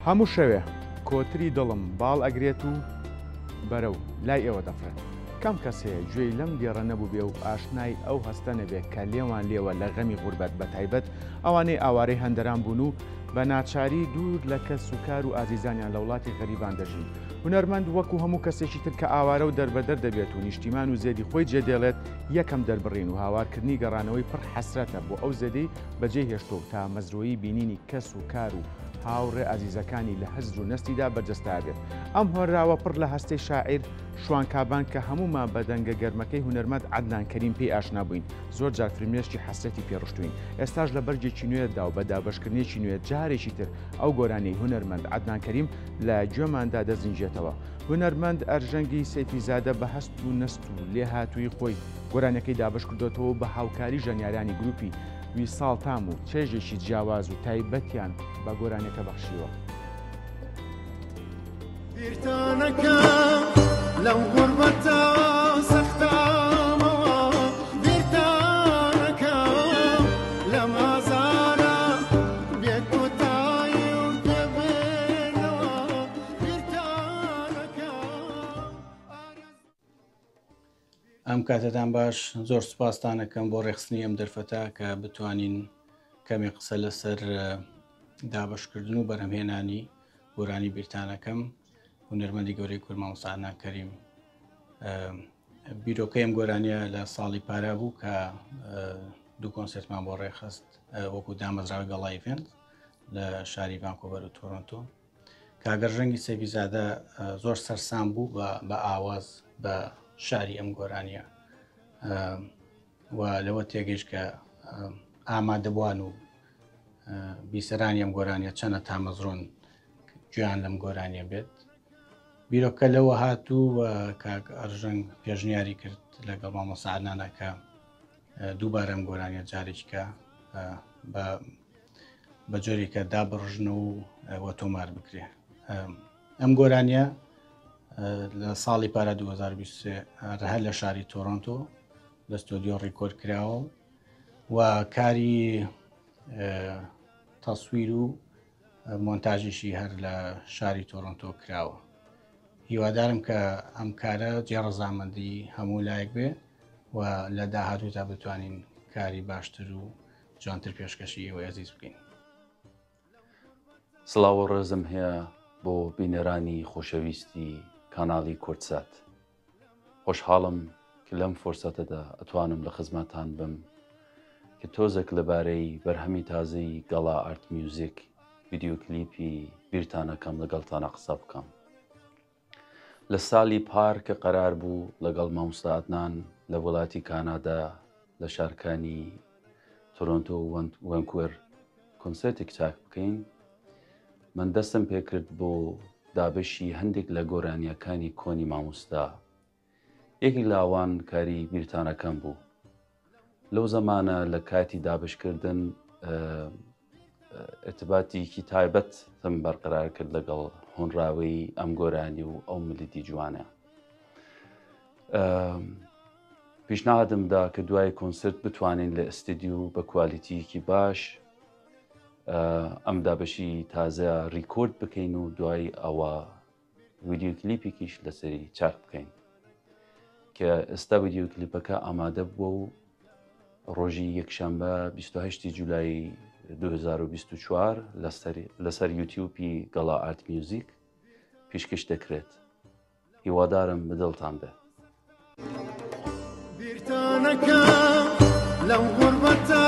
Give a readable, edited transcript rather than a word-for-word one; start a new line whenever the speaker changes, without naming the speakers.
هەموو شەوێ کۆتری دڵم باڵ ئەگرێت و بەرەو لای ئێوە دەفرێت. کەم کەسەیە گوێی لەم گێڕە نەبوو بێ و ئاشنای ئەو هەستە نەبێت کە لێوان لێوە لە غەمی غوربەت بە تایبەت ئەوانەی ئاوارەی هەندەران بوون و بە ناچاری دوور لە کەس و کار و ئازیزانیان لە وڵاتی غەریبان دەژین. هونەرمەند وەکو هەموو کەسێکی تر کە ئاوارە و دەربەدەر دەبێت و نیشتیمان و زێدی خۆی جێدێڵێت یەکەم دەربڕین و هاوارکردنی گەڕانەوەی پڕ حەسرەتە بۆ ئەو زێدەی بەجێ هێشتۆ تا مەزرۆیی بینینی کەس و کار و هاوڕێ ئازیزەکانی لە هەزر و نەستیدا بەرجەستا بێت. ئەم هۆراوە پڕ لە هەستەی شاعیر شوانکابان کە هەمومان بە دەنگە گەرمەکەی هونەرمەند عەدنان کەریم پێی ئاشنا بووین. زۆر جار فیلمێشکی حەسرەتی پێڕشتوین. ئێستاش لە بەرجێکی نوێدا و بە دابەشکردنێکی نوێ جارێکی تر ئەو گۆرانەی هونەرمەند عەدنان کەریم لە گوێماندا دەزنجێتەوە. هونەرمەند ئەرژەنگی سەیفیزادە بە هەست و نەست و لێهاتووی خۆی گۆرانەکەی دابش کردوێتەوە بە هاوکاری ژەنیارانی گروپی ویساڵ تام و چێژێکی جیاواز و تایبەتیان بە گۆرانەکە بەخشیوە.
بیرتانەکە لەو غوربەتە سەختامەوە، بیرتانەکە لەم ئازارە بێکۆتایی و دەبێنەوە، بیرتانەکە.
ئەم کاتتان باش، زۆر سوپاستان دەکەم بۆ ڕێخستنی ئەم دەرفەتە کە بتوانین کەمی قسە لەسەر دابشکردن و بەرهەمهێنانی گۆرانی بیرتانەکەم هونەرمەندی گەورەی کورد مامۆستا عەدنان کەریم. بیرۆکەی ئەم گۆرانیە لە ساڵی پارا بوو کە دوو کۆنسێرتمان بۆ ڕێخست وەکو دامەزراوی گەڵای ئیڤێنت لە شاری ڤانکۆڤەر و تۆرۆنتۆ. کاگەر ژەنگی سەیفیزادە زۆر سەرسام بوو بە ئاواز بە شاری ئەم گۆرانیە و لەوە تێگەیشت کە ئامادەبووان و بیسەرانی ئەم گۆرانیە چەنە تامەزڕۆن گوێیان لەم گۆرانیە بێت. بیرۆکە لەوە هاتوو و کاک ئەرژەنگ پێشنیاری کرد لەگەڵ مامۆستا عەدنانە کە دووبارە ئەم گۆرانیە جارێککە بە جۆری کە دابڕژنەوە و تۆمار بکرێ. ئەم گۆرانیە لە ساڵی پارە 2023 هەر لە شاری تۆرۆنتۆ لە ستۆدیۆ ڕیکۆرد کراوە و کاری تەسویر و مۆنتاژیشی هەر لە شاری تۆرۆنتۆ کراوە. هیوادارم کە ئەم کارە جێڕەزامەندی هەموو لایەک بێ و لە داهاتوودا بتوانین کاری باشتر و جوانتر پێشکەشی ئێوە عەزیز بکەین.
سڵاو و ڕێزم هەیە بۆ بینەرانی خۆشەویستی کاناڵی کورتسات. خۆشحاڵم کە لەم فۆرسەتەدا ئەتوانم لە خزمەتان بم کە تۆزێک لەبارەی بەرهەمی تازەی گەڵا ئارت میوزیک ڤیدیۆکلیپی بیرتانەکەم لەگەڵتانە قسە بکەم. لە ساڵی پار کە قەرار بوو لەگەڵ مامۆستا عەدنان لە وڵاتی کانادا لە شارکانی تۆرۆنتۆ و ڤانکوڤەر کۆنسێرتێک چاک بکەین، من دەستم پێکرد بۆ دابشی هەندێک لە گۆرانیەکانی کۆنی مامۆستا. یەکی لاوان کاری بیرتانەکەم بوو. لەو زەمانە لە کاتی دابشکردن ارتباطێکی تایبەتم بەرقەرار کرد لەگەڵ هۆنراوەی ئەم گۆرانی و ئەو ملتی جوانە. پیشنهادمدا کە دوای کۆنسرت بتوانین لە ئەستیدیۆ بە کوالیتیەکی باش ئەم دابشی تازە ڕیکۆرد بکەین و دوای ئەوە ڤیدیۆکلیپێکیش لەسەری چاک بکەین کە ئێستا ڤیدیۆکلیپەکە ئامادە بووە و ڕۆژی یەکشەمبە 28 جولای 2024 لەسەر یوتیوبی گەڵا ئارت میوزیک پیشکەش دەکرێت. هیوادارم بەدڵتان بێ.
بیرتانەکە لەو غوربەتە